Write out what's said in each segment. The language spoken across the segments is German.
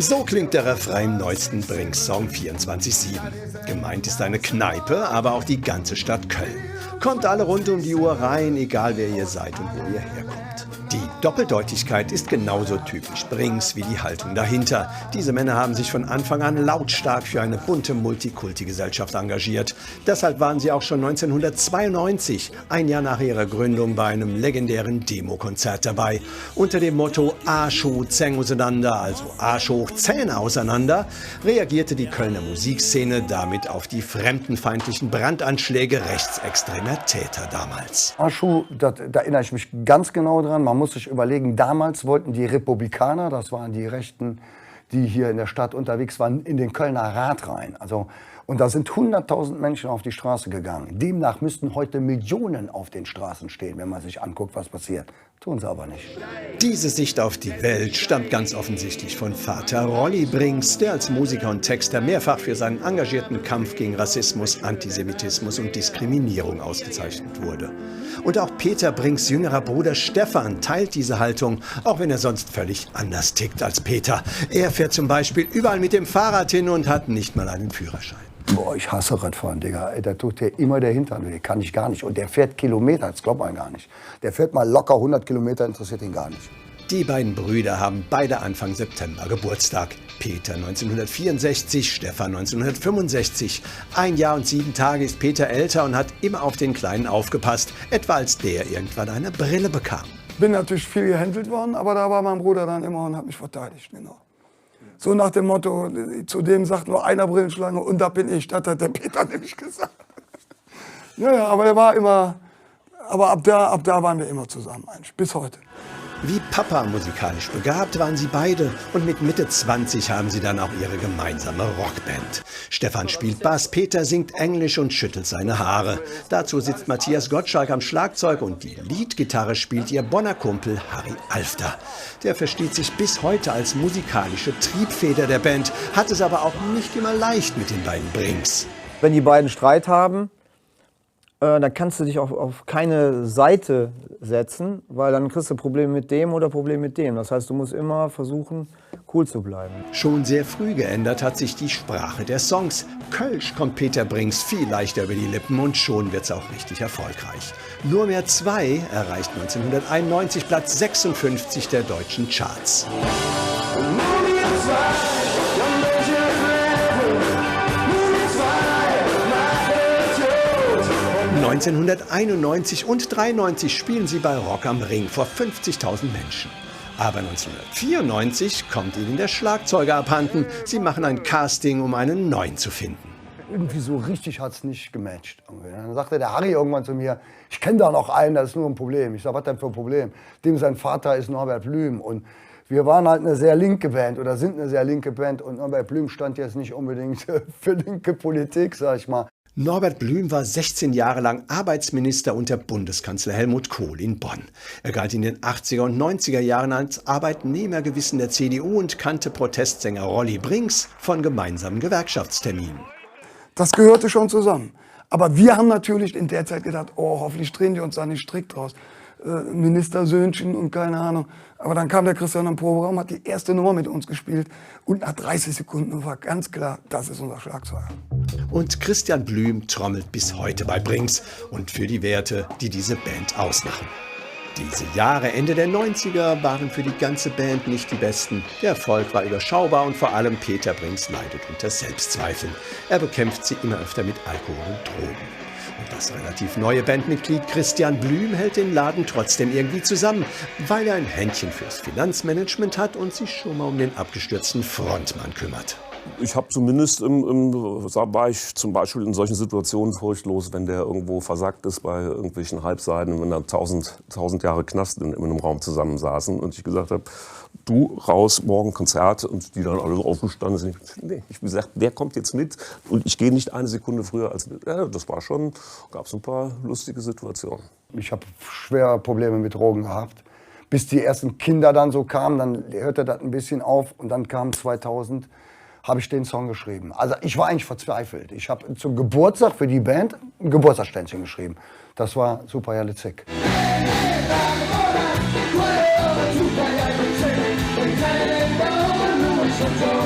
So klingt der Refrain im neuesten Brings-Song 24/7. Gemeint ist eine Kneipe, aber auch die ganze Stadt Köln. Kommt alle rund um die Uhr rein, egal wer ihr seid und wo ihr herkommt. Die Doppeldeutigkeit ist genauso typisch Brings wie die Haltung dahinter. Diese Männer haben sich von Anfang an lautstark für eine bunte Multikulti-Gesellschaft engagiert. Deshalb waren sie auch schon 1992, ein Jahr nach ihrer Gründung, bei einem legendären Demokonzert dabei. Unter dem Motto Arsch hoch, Zähne auseinander, also Arsch hoch, Zähne auseinander, reagierte die Kölner Musikszene damit auf die fremdenfeindlichen Brandanschläge rechtsextremer Täter damals. Arsch, da erinnere ich mich ganz genau dran. Man muss sich überlegen, damals wollten die Republikaner, das waren die Rechten, die hier in der Stadt unterwegs waren, in den Kölner Rat rein. Und da sind 100.000 Menschen auf die Straße gegangen. Demnach müssten heute Millionen auf den Straßen stehen, wenn man sich anguckt, was passiert. Tun sie aber nicht. Diese Sicht auf die Welt stammt ganz offensichtlich von Vater Rolli Brings, der als Musiker und Texter mehrfach für seinen engagierten Kampf gegen Rassismus, Antisemitismus und Diskriminierung ausgezeichnet wurde. Und auch Peter Brings' jüngerer Bruder Stefan teilt diese Haltung, auch wenn er sonst völlig anders tickt als Peter. Er fährt zum Beispiel überall mit dem Fahrrad hin und hat nicht mal einen Führerschein. Boah, ich hasse Radfahren, Digga. Da tut der immer der Hintern weh. Kann ich gar nicht. Und der fährt Kilometer, das glaubt man gar nicht. Der fährt mal locker 100 Kilometer, interessiert ihn gar nicht. Die beiden Brüder haben beide Anfang September Geburtstag. Peter 1964, Stefan 1965. 1 Jahr und 7 Tage ist Peter älter und hat immer auf den Kleinen aufgepasst, etwa als der irgendwann eine Brille bekam. Bin natürlich viel gehändelt worden, aber da war mein Bruder dann immer und hat mich verteidigt. Genau. So nach dem Motto, zu dem sagt nur einer Brillenschlange und da bin ich. Das hat der Peter nämlich gesagt. Ja, aber er war immer, aber ab da waren wir immer zusammen, eigentlich, bis heute. Wie Papa musikalisch begabt waren sie beide und mit Mitte 20 haben sie dann auch ihre gemeinsame Rockband. Stefan spielt Bass, Peter singt Englisch und schüttelt seine Haare. Dazu sitzt Matthias Gottschalk am Schlagzeug und die Leadgitarre spielt ihr Bonner Kumpel Harry Alfter. Der versteht sich bis heute als musikalische Triebfeder der Band, hat es aber auch nicht immer leicht mit den beiden Brings. Wenn die beiden Streit haben, dann kannst du dich auf keine Seite setzen, weil dann kriegst du Probleme mit dem oder Probleme mit dem. Das heißt, du musst immer versuchen, cool zu bleiben. Schon sehr früh geändert hat sich die Sprache der Songs. Kölsch kommt Peter Brings viel leichter über die Lippen und schon wird's auch richtig erfolgreich. Nur mehr 2 erreicht 1991 Platz 56 der deutschen Charts. 1991 und 1993 spielen sie bei Rock am Ring vor 50.000 Menschen. Aber 1994 kommt ihnen der Schlagzeuger abhanden. Sie machen ein Casting, um einen neuen zu finden. Irgendwie so richtig hat es nicht gematcht. Dann sagte der Harry irgendwann zu mir, ich kenne da noch einen, das ist nur ein Problem. Ich sage, was denn für ein Problem? Dem sein Vater ist Norbert Blüm. Und wir waren halt eine sehr linke Band oder sind eine sehr linke Band. Und Norbert Blüm stand jetzt nicht unbedingt für linke Politik, sag ich mal. Norbert Blüm war 16 Jahre lang Arbeitsminister unter Bundeskanzler Helmut Kohl in Bonn. Er galt in den 80er und 90er Jahren als Arbeitnehmergewissen der CDU und kannte Protestsänger Rolli Brings von gemeinsamen Gewerkschaftsterminen. Das gehörte schon zusammen. Aber wir haben natürlich in der Zeit gedacht, oh, hoffentlich drehen die uns da nicht strikt raus. Ministersöhnchen und keine Ahnung. Aber dann kam der Christian am Proberaum, hat die erste Nummer mit uns gespielt und nach 30 Sekunden war ganz klar, das ist unser Schlagzeuger. Und Christian Blüm trommelt bis heute bei Brings und für die Werte, die diese Band ausmachen. Diese Jahre Ende der 90er waren für die ganze Band nicht die besten. Der Erfolg war überschaubar und vor allem Peter Brings leidet unter Selbstzweifeln. Er bekämpft sie immer öfter mit Alkohol und Drogen. Und das relativ neue Bandmitglied Christian Blüm hält den Laden trotzdem irgendwie zusammen, weil er ein Händchen fürs Finanzmanagement hat und sich schon mal um den abgestürzten Frontmann kümmert. Ich habe zumindest war ich zum Beispiel in solchen Situationen furchtlos, wenn der irgendwo versackt ist bei irgendwelchen Halbseiten, wenn da 1000 Jahre Knast in einem Raum zusammensaßen und ich gesagt habe, du raus, morgen Konzert und die dann alle aufgestanden sind. Nee, ich habe gesagt, wer kommt jetzt mit? Und ich gehe nicht eine Sekunde früher als mit. Ja, das war schon, gab es ein paar lustige Situationen. Ich habe schwere Probleme mit Drogen gehabt. Bis die ersten Kinder dann so kamen, dann hörte das ein bisschen auf und dann kam 2000, habe ich den Song geschrieben. Also ich war eigentlich verzweifelt. Ich habe zum Geburtstag für die Band ein Geburtstagsständchen geschrieben. Das war Superherrlich. Super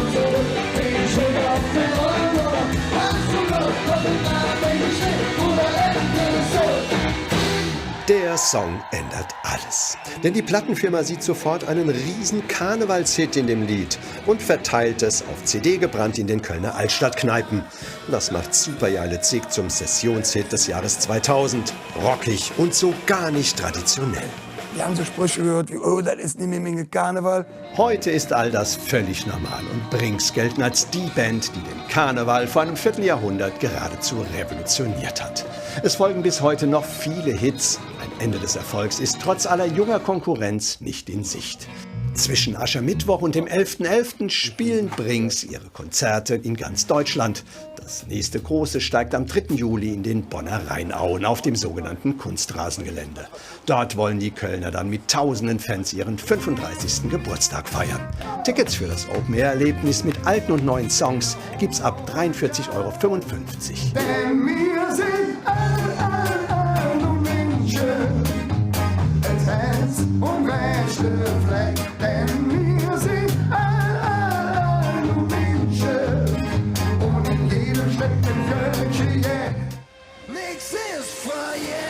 Der Song ändert alles. Denn die Plattenfirma sieht sofort einen riesen Karnevalshit in dem Lied und verteilt es auf CD gebrannt in den Kölner Altstadtkneipen. Das macht Superjahle Zick zum Sessionshit des Jahres 2000. Rockig und so gar nicht traditionell. Wir haben so Sprüche gehört wie, oh, das ist nicht mehr Menge Karneval. Heute ist all das völlig normal und Brings gelten als die Band, die den Karneval vor einem Vierteljahrhundert geradezu revolutioniert hat. Es folgen bis heute noch viele Hits. Ein Ende des Erfolgs ist trotz aller junger Konkurrenz nicht in Sicht. Zwischen Aschermittwoch und dem 11.11. spielen Brings ihre Konzerte in ganz Deutschland. Das nächste große steigt am 3. Juli in den Bonner Rheinauen auf dem sogenannten Kunstrasengelände. Dort wollen die Kölner dann mit tausenden Fans ihren 35. Geburtstag feiern. Tickets für das Open-Air-Erlebnis mit alten und neuen Songs gibt's ab 43,55 €. Denn wir sind nur Menschen, es Herz und rechte Fleck. Denn wir sind nur Menschen und in jedem steckt ein Kölnchen, yeah. Nichts ist frei, yeah.